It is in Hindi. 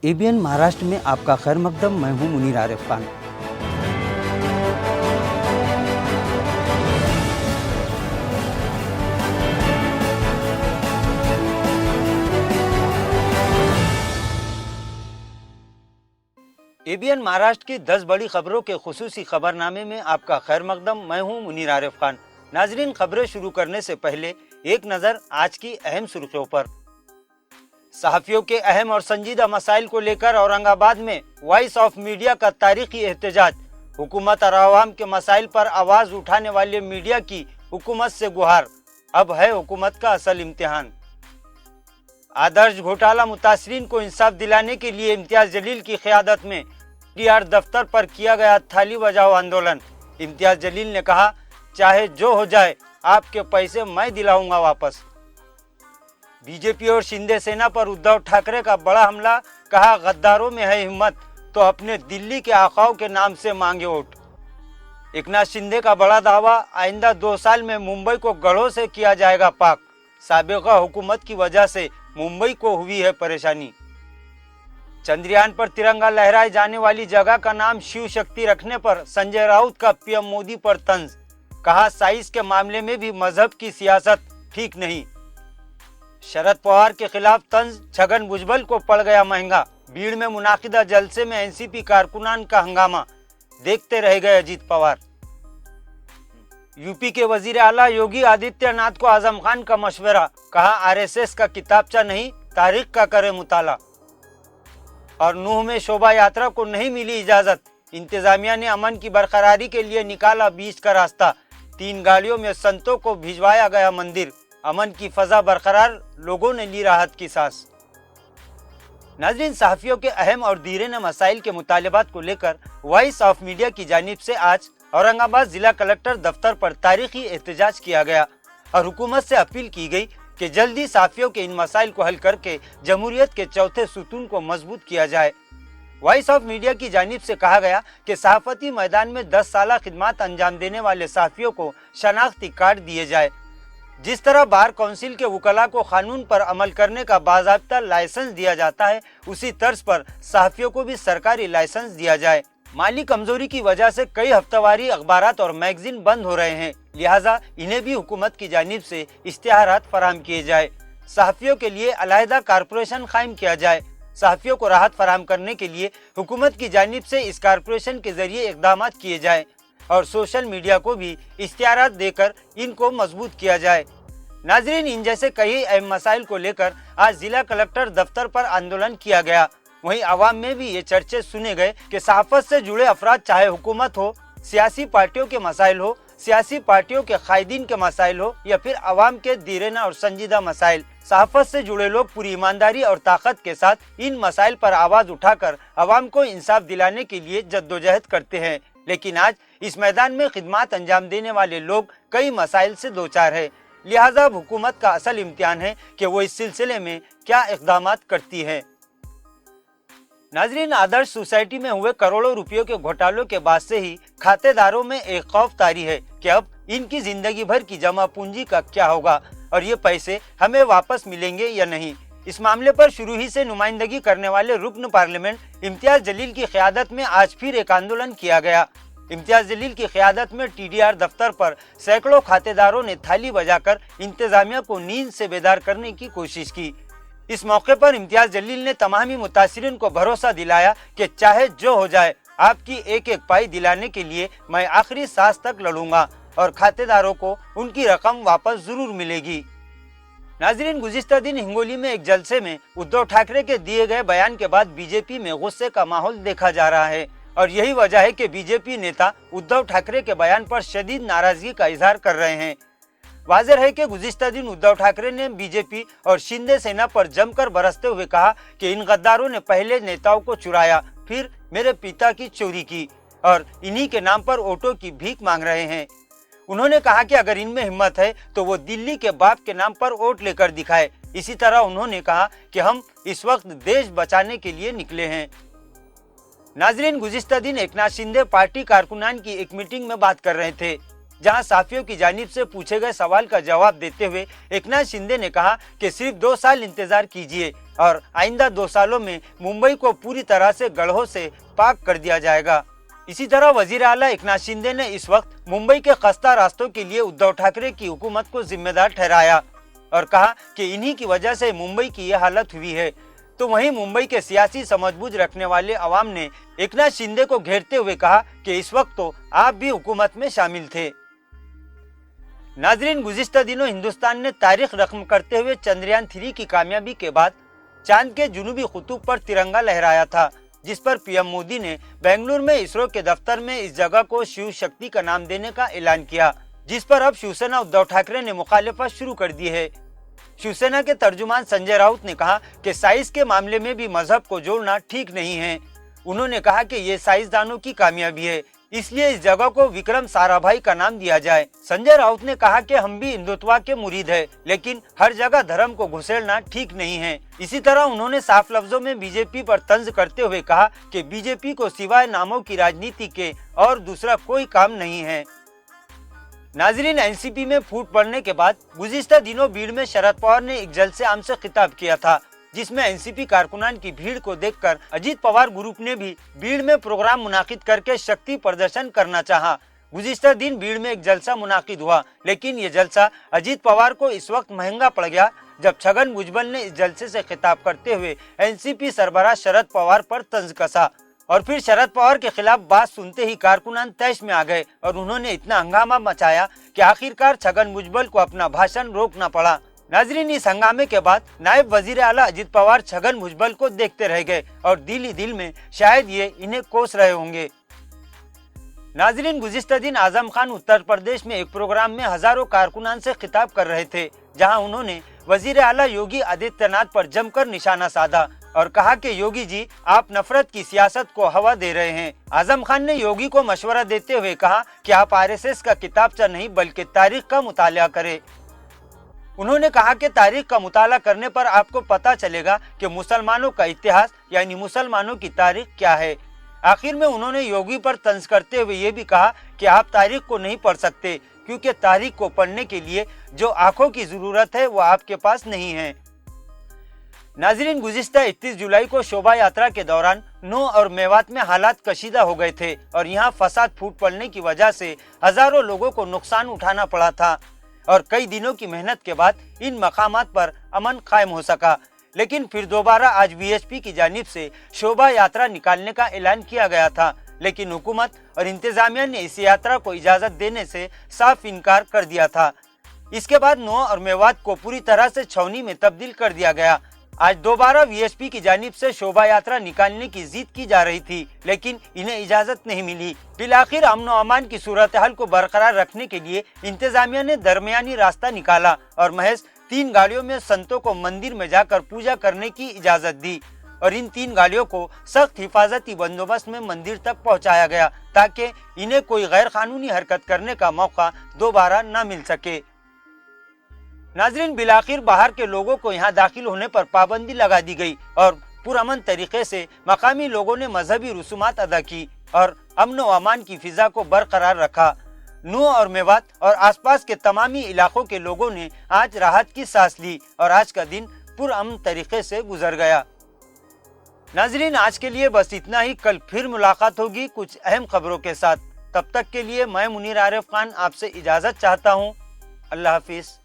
एबीएन महाराष्ट्र में आपका खैर मकदम। मैं हूं मुनीर आरिफ खान। एबीएन महाराष्ट्र की 10 बड़ी खबरों के खुसूसी खबरनामे में आपका खैर मकदम। मैं हूं मुनीर आरिफ खान। नाजरीन, खबरें शुरू करने से पहले एक नज़र आज की अहम सुर्खियों पर। सहाफ़ियों के अहम और संजीदा मसाइल को लेकर औरंगाबाद में वॉइस ऑफ मीडिया का तारीखी एहतजाज। हुकूमत और आवाम के मसाइल पर आवाज़ उठाने वाले मीडिया की हुकूमत से गुहार। अब है हुकूमत का असल इम्तिहान। आदर्श घोटाला मुतासरीन को इंसाफ दिलाने के लिए इम्तियाज जलील की क़यादत में टीआर दफ्तर पर किया गया थाली बजाओ आंदोलन। इम्तियाज जलील ने कहा, चाहे जो हो जाए आपके पैसे मैं दिलाऊंगा वापस। बीजेपी और शिंदे सेना पर उद्धव ठाकरे का बड़ा हमला। कहा, गद्दारों में है हिम्मत तो अपने दिल्ली के आकाओं के नाम से मांगे वोट। एकनाथ शिंदे का बड़ा दावा, आइंदा 2 साल में मुंबई को गढ़ों से किया जाएगा पाक। साबिका हुकूमत की वजह से मुंबई को हुई है परेशानी। चंद्रयान पर तिरंगा लहराए जाने वाली जगह का नाम शिव शक्ति रखने पर संजय राउत का पीएम मोदी पर तंज। कहा, साइज के मामले में भी मजहब की सियासत ठीक नहीं। शरद पवार के खिलाफ तंज, छगन भुजबल को पड़ गया महंगा। भीड़ में मुनाकिदा जलसे में एनसीपी कारकुनान का हंगामा। देखते रह गए अजीत पवार। यूपी के वजीर आला योगी आदित्यनाथ को आजम खान का मशवरा। कहा, आरएसएस का किताबचा नहीं, तारीख का करे मुताला। और नूह में शोभा यात्रा को नहीं मिली इजाजत। इंतजामिया ने अमन की बरकरारी के लिए निकाला बीच का रास्ता। 3 गाड़ियों में संतों को भिजवाया गया मंदिर। अमन की फजा बरकरार, लोगों ने ली राहत की सांस। नाज़रीन, सहाफ़ियों के अहम और दीरेना मसाइल के मुतालबात को लेकर वॉइस ऑफ मीडिया की जानिब से आज औरंगाबाद जिला कलेक्टर दफ्तर पर तारीखी एहतजाज किया गया और हुकूमत से अपील की गई कि जल्दी सहाफ़ियों के इन मसाइल को हल करके जमहूरियत के चौथे सुतून को मजबूत किया जाए। वॉइस ऑफ मीडिया की जानिब से कहा गया कि सहाफ़ती मैदान में 10 साला खिदमत अंजाम देने वाले सहाफ़ियों को शनाख्ती कार्ड दिए जाए। जिस तरह बार काउंसिल के वकला को कानून पर अमल करने का बाज़ाब्ता लाइसेंस दिया जाता है, उसी तर्ज पर सहाफ़ियों को भी सरकारी लाइसेंस दिया जाए। माली कमजोरी की वजह से कई हफ्तावारी अखबारात और मैगजीन बंद हो रहे हैं, लिहाजा इन्हें भी हुकूमत की जानिब से इश्तिहारात फराहम किए जाए। सहाफ़ियों के लिए अलहदा कारपोरेशन कायम किया जाए। सहाफ़ियों को राहत फराहम करने के लिए हुकूमत की जानिब से इस कारपोरेशन के जरिए इक़दामात किए जाए और सोशल मीडिया को भी इश्तिहारात देकर इनको मजबूत किया जाए। नाजरीन, इन जैसे कई अहम मसाइल को लेकर आज जिला कलेक्टर दफ्तर पर आंदोलन किया गया। वहीं आवाम में भी ये चर्चे सुने गए कि सहाफ़त से जुड़े अफराद, चाहे हुकूमत हो, सियासी पार्टियों के मसाइल हो, सियासी पार्टियों के कायदीन के मसाइल हो या फिर आवाम के दीरेना और संजीदा मसाइल, सहाफ़त से जुड़े लोग पूरी ईमानदारी और ताकत के साथ इन मसाइल पर आवाज़ उठाकर आवाम को इंसाफ दिलाने के लिए जद्दोजहद करते हैं। लेकिन आज इस मैदान में खिदमत अंजाम देने वाले लोग कई मसाइल से दो चार है, लिहाजा अब हुकूमत का असल इम्तिहान है कि वो इस सिलसिले में क्या इक़दामात करती है। नाजरीन, आदर्श सोसाइटी में हुए करोड़ों रुपयों के घोटालों के बाद से ही खातेदारों में एक खौफ तारी है कि अब इनकी जिंदगी भर की जमा पूंजी का क्या होगा और ये पैसे हमें वापस मिलेंगे या नहीं। इस मामले पर शुरू ही से नुमाइंदगी करने वाले रुकन पार्लियामेंट इम्तियाज जलील की क़यादत में आज फिर एक आंदोलन किया गया। इम्तियाज जलील की क़यादत में टीडीआर दफ्तर पर सैकड़ों खातेदारों ने थाली बजाकर इंतजामिया को नींद से बेदार करने की कोशिश की। इस मौके पर इम्तियाज जलील ने तमामी मुतासिरीन को भरोसा दिलाया कि चाहे जो हो जाए आपकी एक एक पाई दिलाने के लिए मैं आखिरी सांस तक लड़ूंगा और खातेदारों को उनकी रकम वापस जरूर मिलेगी। नाजरीन, गुज़िश्ता दिन हिंगोली में एक जलसे में उद्धव ठाकरे के दिए गए बयान के बाद बीजेपी में गुस्से का माहौल देखा जा रहा है और यही वजह है कि बीजेपी नेता उद्धव ठाकरे के बयान पर शदीद नाराजगी का इजहार कर रहे हैं। वाज़ेह है कि गुज़िश्ता दिन उद्धव ठाकरे ने बीजेपी और शिंदे सेना पर जमकर बरसते हुए कहा कि इन गद्दारों ने पहले नेताओं को चुराया, फिर मेरे पिता की चोरी की और इन्हीं के नाम पर वोटों की भीख मांग रहे हैं। उन्होंने कहा कि अगर इनमें हिम्मत है तो वो दिल्ली के बाप के नाम पर वोट लेकर दिखाए। इसी तरह उन्होंने कहा कि हम इस वक्त देश बचाने के लिए निकले हैं। नाजरीन, गुज़िश्ता दिन एकनाथ शिंदे पार्टी कारकुनान की एक मीटिंग में बात कर रहे थे, जहां सहाफ़ियों की जानिब से पूछे गए सवाल का जवाब देते हुए एकनाथ शिंदे ने कहा कि सिर्फ 2 साल इंतजार कीजिए, और आइंदा 2 सालों में मुंबई को पूरी तरह से गढ़ों से पाक कर दिया जाएगा। इसी तरह वजीर आला एकनाथ शिंदे ने इस वक्त मुंबई के खस्ता रास्तों के लिए उद्धव ठाकरे की हुकूमत को जिम्मेदार ठहराया और कहा कि इन्हीं की वजह से मुंबई की यह हालत हुई है। तो वहीं मुंबई के सियासी समझबूझ रखने वाले अवाम ने एकनाथ शिंदे को घेरते हुए कहा कि इस वक्त तो आप भी हुकूमत में शामिल थे। नाजरीन, गुज़िश्ता दिनों हिंदुस्तान ने तारीख रकम करते हुए चंद्रयान 3 की कामयाबी के बाद चांद के जुनूबी कुतुब पर तिरंगा लहराया था, जिस पर पीएम मोदी ने बेंगलुरु में इसरो के दफ्तर में इस जगह को शिव शक्ति का नाम देने का ऐलान किया, जिस पर अब शिवसेना उद्धव ठाकरे ने मुखालिफत शुरू कर दी है। शिवसेना के तर्जुमान संजय राउत ने कहा कि साइंस के मामले में भी मजहब को जोड़ना ठीक नहीं है। उन्होंने कहा कि ये साइंसदानों की कामयाबी है, इसलिए इस जगह को विक्रम साराभाई का नाम दिया जाए। संजय राउत ने कहा कि हम भी हिंदुत्व के मुरीद हैं, लेकिन हर जगह धर्म को घुसेड़ना ठीक नहीं है। इसी तरह उन्होंने साफ लफ्जों में बीजेपी पर तंज करते हुए कहा कि बीजेपी को सिवाय नामों की राजनीति के और दूसरा कोई काम नहीं है। नाजरीन, एनसीपी में फूट पड़ने के बाद गुज़िश्ता दिनों भीड़ में शरद पवार ने एक जलसे आम से खिताब किया था, जिसमें एनसीपी कारकुनान की भीड़ को देखकर अजीत पवार ग्रुप ने भी भीड़ में प्रोग्राम मुनाकिद करके शक्ति प्रदर्शन करना चाहा। गुज़िश्ता दिन भीड़ में एक जलसा मुनाकिद हुआ, लेकिन ये जलसा अजीत पवार को इस वक्त महंगा पड़ गया जब छगन भुजबल ने इस जलसे से खिताब करते हुए एनसीपी सरबराह शरद पवार पर तंज कसा और फिर शरद पवार के खिलाफ बात सुनते ही कारकुनान तैश में आ गए और उन्होंने इतना हंगामा मचाया कि आखिरकार छगन भुजबल को अपना भाषण रोकना पड़ा। नाजरीन, इस हंगामे के बाद नायब वजीर आला अजीत पवार छगन भुजबल को देखते रह गए और दिल ही दिल में शायद ये इन्हें कोस रहे होंगे। नाजरीन, गुज़िश्ता दिन आजम खान उत्तर प्रदेश में एक प्रोग्राम में हजारों कारकुनान से खिताब कर रहे थे, जहां उन्होंने वजीर आला योगी आदित्यनाथ पर जमकर निशाना साधा और कहा कि योगी जी, आप नफरत की सियासत को हवा दे रहे हैं। आजम खान ने योगी को मशवरा देते हुए कहा कि आप आरएसएस का किताबचा नहीं बल्कि तारीख का मुताला करें। उन्होंने कहा कि तारीख का मुताला करने पर आपको पता चलेगा कि मुसलमानों का इतिहास यानी मुसलमानों की तारीख क्या है। आखिर में उन्होंने योगी पर तंज करते हुए ये भी कहा कि आप तारीख को नहीं पढ़ सकते, क्योंकि तारीख को पढ़ने के लिए जो आंखों की जरूरत है वो आपके पास नहीं है। नाजरीन, गुज़िश्ता 31 जुलाई को शोभा यात्रा के दौरान नू और मेवात में हालात कशीदा हो गए थे और यहाँ फसाद फूट पड़ने की वजह से हजारों लोगों को नुकसान उठाना पड़ा था और कई दिनों की मेहनत के बाद इन मकामात पर अमन कायम हो सका। लेकिन फिर दोबारा आज वीएचपी की जानिब से शोभा यात्रा निकालने का ऐलान किया गया था, लेकिन हुकूमत और इंतजामिया ने इस यात्रा को इजाजत देने से साफ इनकार कर दिया था। इसके बाद नौ और मेवात को पूरी तरह से छावनी में तब्दील कर दिया गया। आज दोबारा वीएचपी की जानिब से शोभा यात्रा निकालने की जिद की जा रही थी, लेकिन इन्हें इजाजत नहीं मिली। फिर आखिर अमन और अमान की सूरत हाल को बरकरार रखने के लिए इंतजामिया ने दरमियानी रास्ता निकाला और महज 3 गाड़ियों में संतों को मंदिर में जाकर पूजा करने की इजाजत दी और इन 3 गाड़ियों को सख्त हिफाजती बंदोबस्त में मंदिर तक पहुंचाया गया ताकि इन्हें कोई गैर कानूनी हरकत करने का मौका दोबारा न मिल सके। नाजरीन, बिलाखिर बाहर के लोगों को यहाँ दाखिल होने पर पाबंदी लगा दी गई और पुरअमन तरीके से मकामी लोगों ने मजहबी रसूमात अदा की और अमन व अमान की फिजा को बरकरार रखा। नू और मेवात और आसपास के तमामी इलाकों के लोगों ने आज राहत की सांस ली और आज का दिन पुरअमन तरीके से गुजर गया। नाजरीन, आज के लिए बस इतना ही। कल फिर मुलाकात होगी कुछ अहम खबरों के साथ। तब तक के लिए मैं मुनीर आरिफ खान आपसे इजाजत चाहता हूँ। अल्लाह हाफिज।